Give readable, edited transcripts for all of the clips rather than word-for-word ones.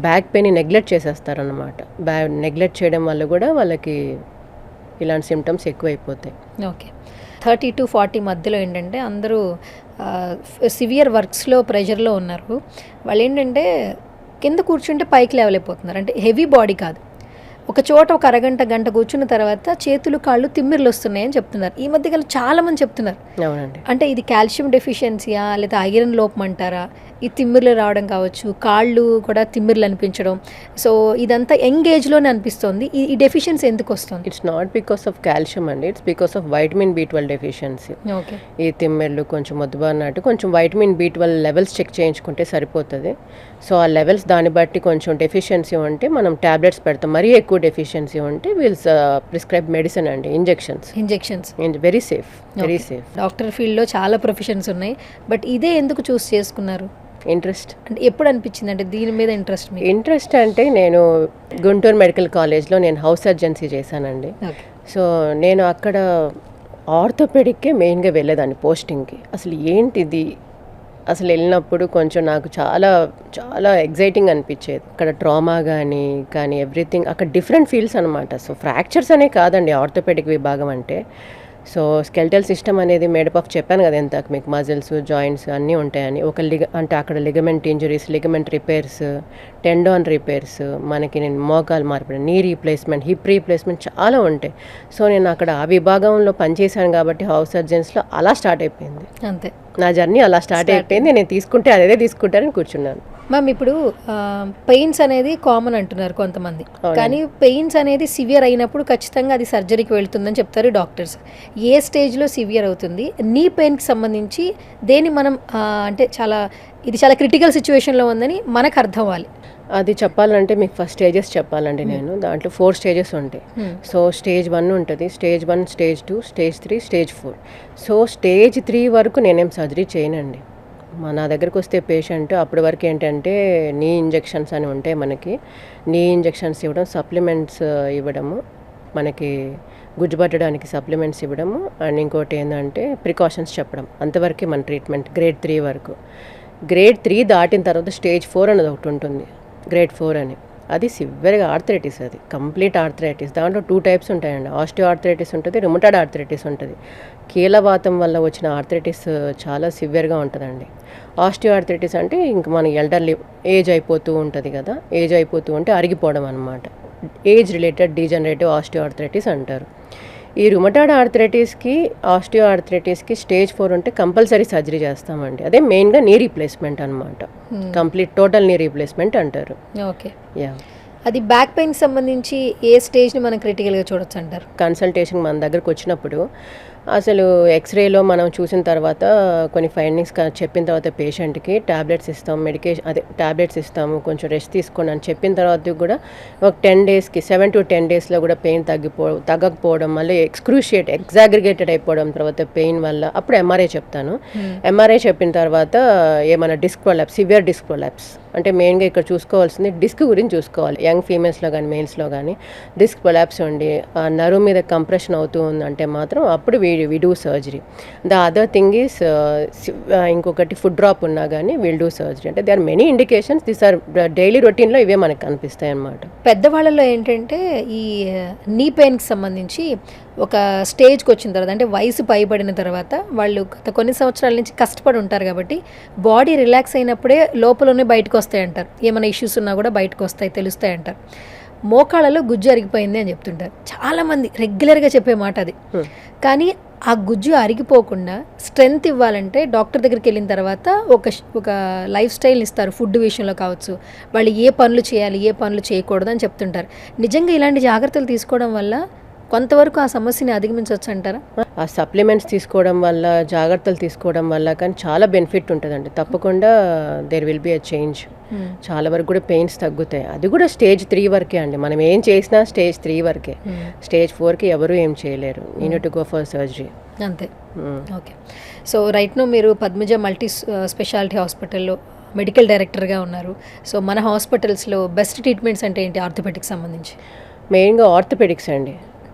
Back pain neglect చేసేస్తారనమాట. Neglect చేయడం వల్ల కూడా వాళ్ళకి ఇలాంటి సిమ్టమ్స్ ఎక్కువైపోతాయి. ఓకే. 30-40 మధ్యలో ఏంటంటే అందరూ సివియర్ వర్క్స్లో ప్రెషర్లో ఉన్నారు. వాళ్ళు ఏంటంటే కింద కూర్చుంటే పైకి లేవలేకపోతున్నారు. అంటే హెవీ బాడీ కాదు, ఒక చోట ఒక అరగంట గంట కూర్చున్న తర్వాత చేతులు కాళ్ళు తిమ్మిర్లు వస్తున్నాయని చెప్తున్నారు. ఈ మధ్యకాలం చాలామంది చెప్తున్నారు. అవునండి. అంటే ఇది కాల్షియం డెఫిషియన్సీయా లేదా ఐరన్ లోపం అంటారా? ఈ తిమ్మిర్లు రావడం కావచ్చు, కాళ్ళు కూడా తిమ్మిర్లు అనిపించడం. సో ఇదంతా యంగ్ ఏజ్లోనే అనిపిస్తుంది. ఈ డెఫిషియన్సీ ఎందుకు వస్తుంది? It's not because of calcium అండి, it's because of vitamin B12 deficiency. Okay. ఈ తిమ్మెర్లు కొంచెం మొద్దుబారినట్టు కొంచెం వైటమిన్ B12 లెవెల్స్ చెక్ చేయించుకుంటే సరిపోతుంది. సో ఆ లెవెల్స్ దాన్ని బట్టి కొంచెం డెఫిషియన్సీ ఉంటే మనం ట్యాబ్లెట్స్ పెడతాం. మరీ ఎక్కువ డెఫిషియన్సీ ఉంటే విల్ ప్రిస్క్రైబ్ మెడిసిన్ అండి, injections. Very safe, very safe. Doctor ఫీల్డ్లో చాలా ప్రొఫెషన్స్ ఉన్నాయి, బట్ ఇదే ఎందుకు చూస్ చేసుకున్నారు? ఇంట్రెస్ట్. అంటే ఎప్పుడు అనిపించింది అంటే దీని మీద ఇంట్రెస్ట్ అంటే నేను గుంటూరు మెడికల్ కాలేజ్లో నేను హౌస్ సర్జన్సీ చేశానండి. సో నేను అక్కడ ఆర్థోపెడిక్కే మెయిన్గా వెళ్ళేదాన్ని పోస్టింగ్కి. అసలు ఏంటిది అసలు వెళ్ళినప్పుడు కొంచెం నాకు చాలా చాలా ఎగ్జైటింగ్ అనిపించేది. అక్కడ ట్రామా కానీ ఎవ్రీథింగ్ అక్కడ డిఫరెంట్ ఫీల్డ్స్ అనమాట. సో ఫ్రాక్చర్స్ అనే కాదండి ఆర్థోపెడిక్ విభాగం అంటే. సో స్కెల్టల్ సిస్టమ్ అనేది మేడప్ ఆఫ్ చెప్పాను కదా ఇంతకు మీకు, మజిల్స్ జాయింట్స్ అన్నీ ఉంటాయని. అంటే అక్కడ ligament injuries, ligament repairs, tendon repairs, మనకి నేను మోకాలు మార్పిడి, నీ రీప్లేస్మెంట్, హిప్ రీప్లేస్మెంట్ చాలా ఉంటాయి. సో నేను అక్కడ ఆ విభాగంలో పనిచేశాను కాబట్టి హౌస్ సర్జన్స్లో అలా స్టార్ట్ అయిపోయింది. అంతే నా జర్నీ అలా స్టార్ట్ అయిపోయింది. నేను తీసుకుంటే అదే తీసుకుంటానని కూర్చున్నాను. మ్యామ్ ఇప్పుడు పెయిన్స్ అనేది కామన్ అంటున్నారు కొంతమంది, కానీ పెయిన్స్ అనేది సివియర్ అయినప్పుడు ఖచ్చితంగా అది సర్జరీకి వెళ్తుందని చెప్తారు డాక్టర్స్. ఏ స్టేజ్లో సివియర్ అవుతుంది? నీ పెయిన్కి సంబంధించి దేన్ని మనం అంటే ఇది చాలా క్రిటికల్ సిచ్యువేషన్లో ఉందని మనకు అర్థం అవ్వాలి. అది చెప్పాలంటే మీకు ఫస్ట్ స్టేజెస్ చెప్పాలండి. నేను దాంట్లో 4 స్టేజెస్ ఉంటాయి. సో స్టేజ్ 1 ఉంటుంది, stage 1, stage 2, stage 3, stage 4. So stage 3 వరకు నేనేం సర్జరీ చేయనండి. నా దగ్గరికి వస్తే పేషెంట్ అప్పటి వరకు ఏంటంటే నీ ఇంజెక్షన్స్ అని ఉంటాయి మనకి. నీ ఇంజెక్షన్స్ ఇవ్వడం, సప్లిమెంట్స్ ఇవ్వడము, మనకి గుజ్జుపట్టడానికి సప్లిమెంట్స్ ఇవ్వడము, అండ్ ఇంకోటి ఏంటంటే ప్రికాషన్స్ చెప్పడం. అంతవరకే మన ట్రీట్మెంట్ గ్రేడ్ 3 వరకు. గ్రేడ్ 3 దాటిన తర్వాత స్టేజ్ 4 అనేది ఒకటి ఉంటుంది, గ్రేడ్ 4 అని. అది సివియర్గా ఆర్థరైటిస్, అది కంప్లీట్ ఆర్థరైటిస్. దాంట్లో 2 టైప్స్ ఉంటాయండి. ఆస్టియో ఆర్థరైటిస్ ఉంటుంది, రుమటాయిడ్ ఆర్థరైటిస్ ఉంటుంది. కీలవాతం వల్ల వచ్చిన ఆర్థరైటిస్ చాలా సివియర్గా ఉంటుందండి. ఆస్టియో ఆర్థరైటిస్ అంటే ఇంక మన ఎల్డర్లీ ఏజ్ అయిపోతూ ఉంటుంది కదా, ఏజ్ అయిపోతూ ఉంటే అరిగిపోవడం అనమాట. Age related degenerative osteo arthritis అంటారు. ఈ రుమటాయిడ్ ఆస్టియో ఆర్థరైటిస్కి స్టేజ్ 4 ఉంటే కంపల్సరీ సర్జరీ చేస్తామండి. అదే మెయిన్గా నీ రీప్లేస్మెంట్ అనమాట. కంప్లీట్ టోటల్ నీ రీప్లేస్మెంట్ అంటారు. ఓకే. యా. అది బ్యాక్ పెయిన్కి సంబంధించి ఏ స్టేజ్ని మనం క్రిటికల్గా చూడొచ్చు అంటారు? కన్సల్టేషన్ మన దగ్గరకు వచ్చినప్పుడు అసలు ఎక్స్రేలో మనం చూసిన తర్వాత కొన్ని ఫైండింగ్స్ చెప్పిన తర్వాత పేషెంట్కి ట్యాబ్లెట్స్ ఇస్తాం, ట్యాబ్లెట్స్ ఇస్తాము, కొంచెం రెస్ట్ తీసుకోండి అని చెప్పిన తర్వాత కూడా ఒక 10 డేస్కి 7 to 10 డేస్లో కూడా పెయిన్ తగ్గకపోవడం, మళ్ళీ ఎగ్జాగ్రిగేటెడ్ అయిపోవడం తర్వాత పెయిన్ వల్ల అప్పుడు ఎంఆర్ఐ చెప్తాను. ఎంఆర్ఐ చెప్పిన తర్వాత ఏమైనా disc prolapse, severe disc prolapse అంటే మెయిన్గా ఇక్కడ చూసుకోవాల్సింది డిస్క్ గురించి చూసుకోవాలి. యంగ్ ఫీమేల్స్లో కానీ మేల్స్లో కానీ డిస్క్ ప్రొలాప్స్ ఉండి ఆ నరువు మీద కంప్రెషన్ అవుతూ ఉందంటే మాత్రం అప్పుడు we do surgery. The other thing is ఇంకొకటి ఫుడ్ డ్రాప్ ఉన్నా కానీ విల్ డూ సర్జరీ. అంటే they are many indications. This are daily రొటీన్లో ఇవే మనకు కనిపిస్తాయి అన్నమాట. పెద్దవాళ్ళలో ఏంటంటే ఈ నీ పెయిన్కి సంబంధించి ఒక స్టేజ్కి వచ్చిన తర్వాత, అంటే వయసు పైబడిన తర్వాత వాళ్ళు గత కొన్ని సంవత్సరాల నుంచి కష్టపడి ఉంటారు కాబట్టి బాడీ రిలాక్స్ అయినప్పుడే లోపలనే బయటకు వస్తాయి అంటారు. ఏమైనా ఇష్యూస్ ఉన్నా కూడా బయటకు వస్తాయి, తెలుస్తాయి అంటారు. మోకాళ్ళలో గుజ్జు అరిగిపోయింది అని చెప్తుంటారు చాలామంది, రెగ్యులర్గా చెప్పే మాట అది. కానీ ఆ గుజ్జు అరిగిపోకుండా స్ట్రెంగ్త్ ఇవ్వాలంటే డాక్టర్ దగ్గరికి వెళ్ళిన తర్వాత ఒక లైఫ్ స్టైల్ ఇస్తారు. ఫుడ్ విషయంలో కావచ్చు, వాళ్ళు ఏ పనులు చేయాలి, ఏ పనులు చేయకూడదు అని చెప్తుంటారు. నిజంగా ఇలాంటి జాగ్రత్తలు తీసుకోవడం వల్ల కొంతవరకు ఆ సమస్యని అధిగమించవచ్చు అంటారా? ఆ సప్లిమెంట్స్ తీసుకోవడం వల్ల, జాగ్రత్తలు తీసుకోవడం వల్ల కానీ చాలా బెనిఫిట్ ఉంటుందండి. తప్పకుండా there will be a change. చాలా వరకు కూడా పెయిన్స్ తగ్గుతాయి. అది కూడా స్టేజ్ 3 వరకే అండి. మనం ఏం చేసినా స్టేజ్ 3 వరకే. స్టేజ్ 4కి ఎవరు ఏం చేయలేరు. You need to go for surgery. అంతే. ఓకే. సో రైట్ నో మీరు పద్మజ మల్టీ స్పెషాలిటీ హాస్పిటల్లో మెడికల్ డైరెక్టర్గా ఉన్నారు. సో మన హాస్పిటల్స్లో బెస్ట్ ట్రీట్మెంట్స్ అంటే ఏంటి ఆర్థోపెడిక్స్ సంబంధించి? మెయిన్గా ఆర్థోపెడిక్స్ అండి.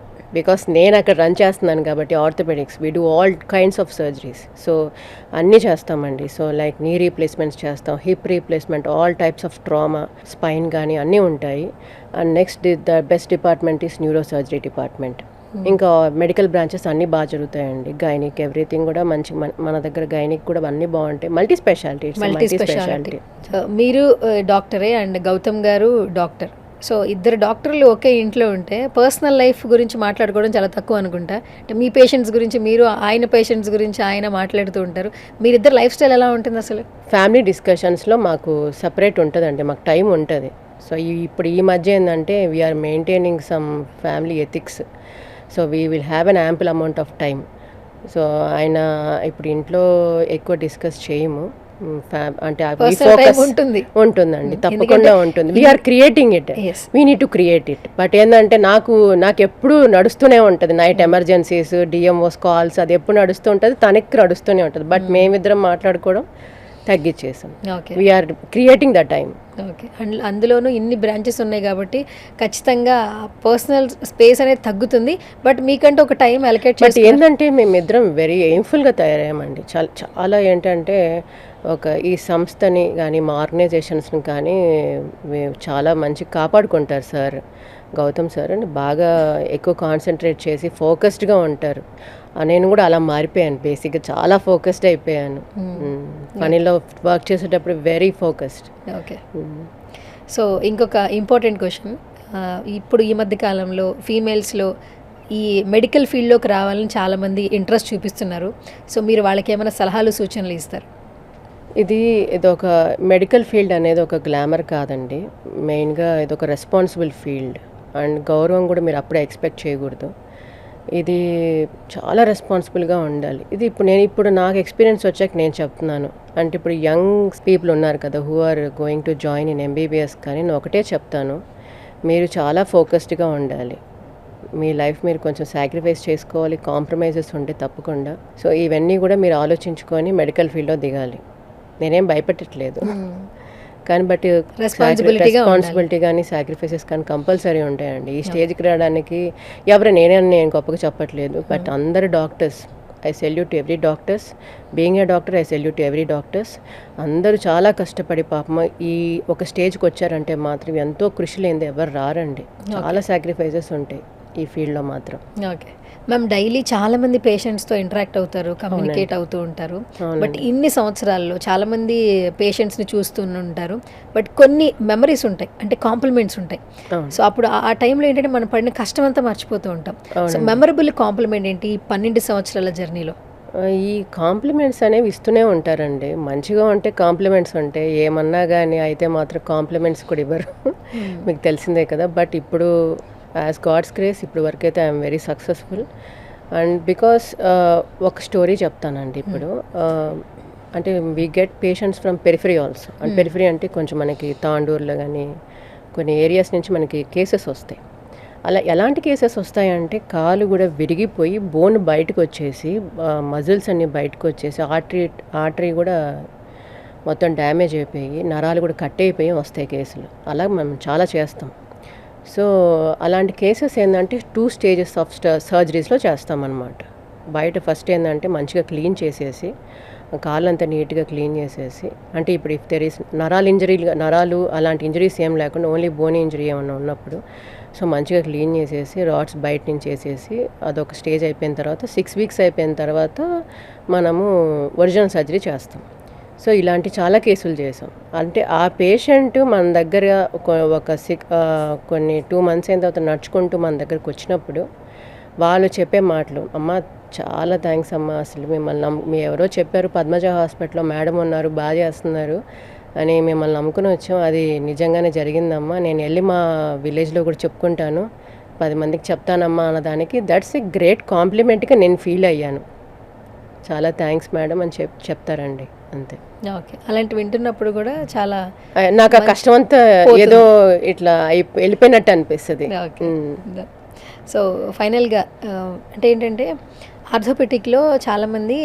బికాస్ నేను అక్కడ రన్ చేస్తున్నాను కాబట్టి orthopaedics we do all kinds of surgeries. So అన్నీ చేస్తామండి. సో లైక్ నీ రీప్లేస్మెంట్స్ చేస్తాం, hip replacement, all types of trauma, spine కానీ అన్నీ ఉంటాయి. And next the best department is neuro surgery department. ఇంకా మెడికల్ బ్రాంచెస్ అన్నీ బాగా జరుగుతాయండి. గైనిక్ ఎవ్రీథింగ్ కూడా మంచి మన దగ్గర గైనిక్ కూడా అన్నీ బాగుంటాయి. Multi speciality. మీరు డాక్టరే అండ్ గౌతమ్ గారు డాక్టర్. సో ఇద్దరు డాక్టర్లు ఒకే ఇంట్లో ఉంటే పర్సనల్ లైఫ్ గురించి మాట్లాడుకోవడం చాలా తక్కువ అనుకుంటా. అంటే మీ పేషెంట్స్ గురించి మీరు, ఆయన పేషెంట్స్ గురించి ఆయన మాట్లాడుతూ ఉంటారు. మీరిద్దరు లైఫ్ స్టైల్ ఎలా ఉంటుంది అసలు? ఫ్యామిలీ డిస్కషన్స్లో మాకు సపరేట్ ఉంటుందండి, మాకు టైం ఉంటుంది. సో ఇప్పుడు ఈ మధ్య ఏంటంటే we are maintaining some family ethics. So we will have an ample amount of time. So ఆయన ఇప్పుడు ఇంట్లో ఎక్కువ డిస్కస్ చేయము. అంటే ఉంటుందండి, తప్పకుండా ఉంటుంది. We are creating it, we need to create it. But ఏంటంటే నాకు ఎప్పుడు నడుస్తూనే ఉంటుంది. నైట్ ఎమర్జెన్సీస్, డిఎంఓస్ కాల్స్, అది ఎప్పుడు నడుస్తూ ఉంటుంది, తనకి నడుస్తూనే ఉంటుంది. బట్ మేమిద్దరం మాట్లాడుకోవడం తగ్గించేసాం. We're creating the time. Okay. And అందులోనూ ఇన్ని బ్రాంచెస్ ఉన్నాయి కాబట్టి ఖచ్చితంగా పర్సనల్ స్పేస్ అనేది తగ్గుతుంది. బట్ మీకంటే ఒక టైం అలొకేట్ చేసి. ఏంటంటే మేమిద్దరం వెరీ ఎయిమ్ఫుల్గా తయారయ్యామండి. చాలా ఏంటంటే ఈ సంస్థని కానీ మా ఆర్గనైజేషన్స్ని కానీ చాలా మంచి కాపాడుకుంటారు సార్, గౌతమ్ సార్ అని బాగా ఎక్కువ కాన్సన్ట్రేట్ చేసి ఫోకస్డ్గా ఉంటారు. నేను కూడా అలా మారిపోయాను. బేసిక్గా చాలా ఫోకస్డ్ అయిపోయాను. పనిలో వర్క్ చేసేటప్పుడు వెరీ ఫోకస్డ్. ఓకే. సో ఇంకొక ఇంపార్టెంట్ క్వశ్చన్, ఇప్పుడు ఈ మధ్య కాలంలో ఫీమేల్స్లో ఈ మెడికల్ ఫీల్డ్లోకి రావాలని చాలామంది ఇంట్రెస్ట్ చూపిస్తున్నారు. సో మీరు వాళ్ళకి ఏమైనా సలహాలు, సూచనలు ఇస్తారు? ఇది ఒక మెడికల్ ఫీల్డ్ అనేది ఒక గ్లామర్ కాదండి. మెయిన్గా ఇది ఒక రెస్పాన్సిబుల్ ఫీల్డ్. అండ్ గౌరవం కూడా మీరు అప్పుడే ఎక్స్పెక్ట్ చేయకూడదు. ఇది చాలా రెస్పాన్సిబుల్గా ఉండాలి. ఇది ఇప్పుడు నాకు ఎక్స్పీరియన్స్ వచ్చాక నేను చెప్తున్నాను. అంటే ఇప్పుడు యంగ్ పీపుల్ ఉన్నారు కదా, who are going to join in MBBS, కానీ నేను ఒకటే చెప్తాను, మీరు చాలా ఫోకస్డ్గా ఉండాలి. మీ లైఫ్ మీరు కొంచెం సాక్రిఫైస్ చేసుకోవాలి, కాంప్రమైజెస్ ఉంటే తప్పకుండా. సో ఇవన్నీ కూడా మీరు ఆలోచించుకొని మెడికల్ ఫీల్డ్లో దిగాలి. నేనేం భయపెట్టట్లేదు, కానీ బట్ రెస్పాన్సిబిలిటీ కానీ సాక్రిఫైసెస్ కానీ కంపల్సరీ ఉంటాయండి. ఈ స్టేజ్కి రావడానికి నేను గొప్పగా చెప్పట్లేదు, బట్ అందరు doctors, I salute to every doctors. Being a doctor, I salute to every doctors. అందరూ చాలా కష్టపడి పాపం ఈ ఒక స్టేజ్కి వచ్చారంటే మాత్రం ఎంతో కృషి లేనిది ఎవరు రారండి. చాలా సాక్రిఫైసెస్ ఉంటాయి ఈ ఫీల్డ్లో మాత్రం. ఓకే మ్యామ్, డైలీ చాలామంది పేషెంట్స్తో ఇంటరాక్ట్ అవుతారు, కమ్యూనికేట్ అవుతూ ఉంటారు. బట్ ఇన్ని సంవత్సరాల్లో చాలామంది పేషెంట్స్ని చూస్తూ ఉంటారు. బట్ కొన్ని మెమరీస్ ఉంటాయి, అంటే కాంప్లిమెంట్స్ ఉంటాయి. సో అప్పుడు ఆ టైంలో ఏంటంటే మనం పడిన కష్టం అంతా మర్చిపోతూ ఉంటాం. సో మెమరబుల్ కాంప్లిమెంట్ ఏంటి ఈ 12 సంవత్సరాల జర్నీలో? ఈ కాంప్లిమెంట్స్ అనేవి ఇస్తూనే ఉంటారండి. మంచిగా ఉంటే కాంప్లిమెంట్స్ ఉంటాయి, ఏమన్నా కానీ అయితే మాత్రం కాంప్లిమెంట్స్ కూడా ఇవ్వరు. మీకు తెలిసిందే కదా. బట్ ఇప్పుడు యాజ్ గాడ్స్ గ్రేస్ ఇప్పుడు వరకు అయితే I'm very successful. And because ఒక స్టోరీ చెప్తానండి ఇప్పుడు. అంటే we get patients from periphery also. And periphery అంటే కొంచెం మనకి తాండూరులో కానీ కొన్ని ఏరియాస్ నుంచి మనకి కేసెస్ వస్తాయి. అలా ఎలాంటి కేసెస్ వస్తాయంటే కాలు కూడా విరిగిపోయి బోన్ బయటకు వచ్చేసి, మజిల్స్ అన్నీ బయటకు వచ్చేసి, ఆర్టరీ కూడా మొత్తం డ్యామేజ్ అయిపోయి, నరాలు కూడా కట్ అయిపోయి వస్తాయి కేసులు. అలా మనం చాలా చేస్తాం. సో అలాంటి కేసెస్ ఏంటంటే 2 స్టేజెస్ ఆఫ్ సర్జరీస్లో చేస్తామన్నమాట. బయట ఫస్ట్ ఏంటంటే మంచిగా క్లీన్ చేసేసి, కాళ్ళంతా నీట్గా క్లీన్ చేసేసి, అంటే ఇప్పుడు ఇఫ్ దెర్ ఈస్ నరాలు అలాంటి ఇంజరీస్ ఏం లేకుండా ఓన్లీ బోన్ ఇంజరీ ఏమన్నా ఉన్నప్పుడు సో మంచిగా క్లీన్ చేసేసి, రాడ్స్ బయట నుంచి వేసేసి, అదొక స్టేజ్ అయిపోయిన తర్వాత 6 వీక్స్ అయిపోయిన తర్వాత మనము ఒరిజినల్ సర్జరీ చేస్తాం. సో ఇలాంటి చాలా కేసులు చేసాం. అంటే ఆ పేషెంట్ మన దగ్గర కొన్ని 2 మంత్స్ అయిన తర్వాత నడుచుకుంటూ మన దగ్గరకు వచ్చినప్పుడు వాళ్ళు చెప్పే మాటలు, అమ్మ చాలా థ్యాంక్స్ అమ్మ, అసలు మీ ఎవరో చెప్పారు పద్మజ హాస్పిటల్లో మేడం ఉన్నారు, బాగా చేస్తున్నారు అని మిమ్మల్ని నమ్ముకుని వచ్చాం, అది నిజంగానే జరిగిందమ్మా, నేను వెళ్ళి మా విలేజ్లో కూడా చెప్పుకుంటాను, 10 మందికి చెప్తానమ్మా అన్నదానికి దట్స్ ఏ గ్రేట్ కాంప్లిమెంట్గా నేను ఫీల్ అయ్యాను. చాలా థ్యాంక్స్ మేడం అని చెప్తారండి, అంతే. ఓకే, అలాంటి వింటున్నప్పుడు కూడా చాలా నాకు ఆ కష్టం అంతా ఏదో ఇట్లా వెళ్ళిపోయినట్టు అనిపిస్తుంది. సో ఫైనల్గా అంటే ఏంటంటే ఆర్థోపెటిక్లో చాలామంది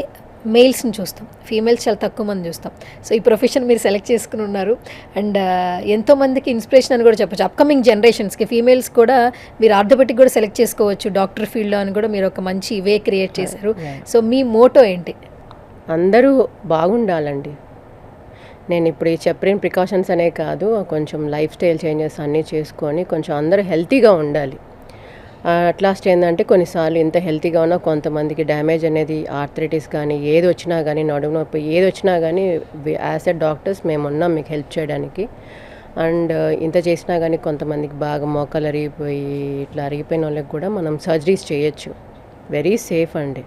మేల్స్ని చూస్తాం, ఫీమేల్స్ చాలా తక్కువ మంది చూస్తాం. సో ఈ ప్రొఫెషన్ మీరు సెలెక్ట్ చేసుకుని ఉన్నారు అండ్ ఎంతోమందికి ఇన్స్పిరేషన్ అని కూడా చెప్పొచ్చు. అప్కమింగ్ జనరేషన్స్కి ఫీమేల్స్ కూడా మీరు ఆర్థోపెటిక్ కూడా సెలెక్ట్ చేసుకోవచ్చు డాక్టర్ ఫీల్డ్లో అని కూడా మీరు ఒక మంచి వే క్రియేట్ చేశారు. సో మీ మోటో ఏంటి? అందరూ బాగుండాలండి. నేను ఇప్పుడు ఈ చెప్పిన ప్రికాషన్స్ అనే కాదు, కొంచెం లైఫ్ స్టైల్ చేంజెస్ అన్నీ చేసుకొని కొంచెం అందరూ హెల్తీగా ఉండాలి. అట్ లాస్ట్ ఏంటంటే కొన్నిసార్లు ఇంత హెల్తీగా ఉన్నా కొంతమందికి డ్యామేజ్ అనేది ఆర్థరైటిస్ కానీ ఏది వచ్చినా కానీ నడుము నొప్పి ఏది వచ్చినా కానీ యాజ్ ఎ డాక్టర్స్ మేము ఉన్నాం మీకు హెల్ప్ చేయడానికి. అండ్ ఇంత చేసినా కానీ కొంతమందికి బాగా మోకాలు అరిగిపోయి ఇట్లా అరిగిపోయిన వాళ్ళకి కూడా మనం సర్జరీస్ చేయొచ్చు. వెరీ సేఫ్ అండి.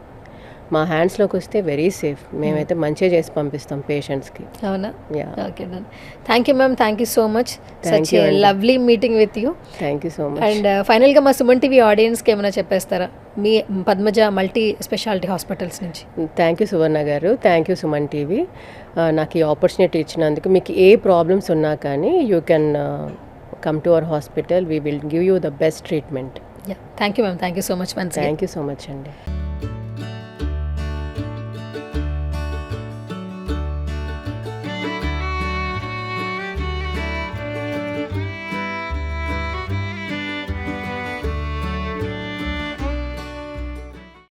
మా హ్యాండ్స్లోకి వస్తే వెరీ సేఫ్. మేమైతే మంచిగా చేసి పంపిస్తాం పేషెంట్స్కి. అవునా? Yeah. Okay done. Thank you ma'am, thank you so much. Thank such you ఏ అండి. Lovely meeting with you. Thank you so much. And ఫైనల్గా మా సుమన్ టీవీ ఆడియన్స్కి ఏమైనా చెప్పేస్తారా మీ పద్మజ మల్టీ స్పెషాలిటీ హాస్పిటల్స్ నుంచి? థ్యాంక్ యూ సువర్ణ గారు, థ్యాంక్ యూ సుమన్ టీవీ. నాకు ఈ opportunity ఇచ్చినందుకు. మీకు ఏ ప్రాబ్లమ్స్ ఉన్నా కానీ you can come to our hospital. We will give you the best treatment. Yeah, thank you ma'am, thank you so much. Thank you so much అండి.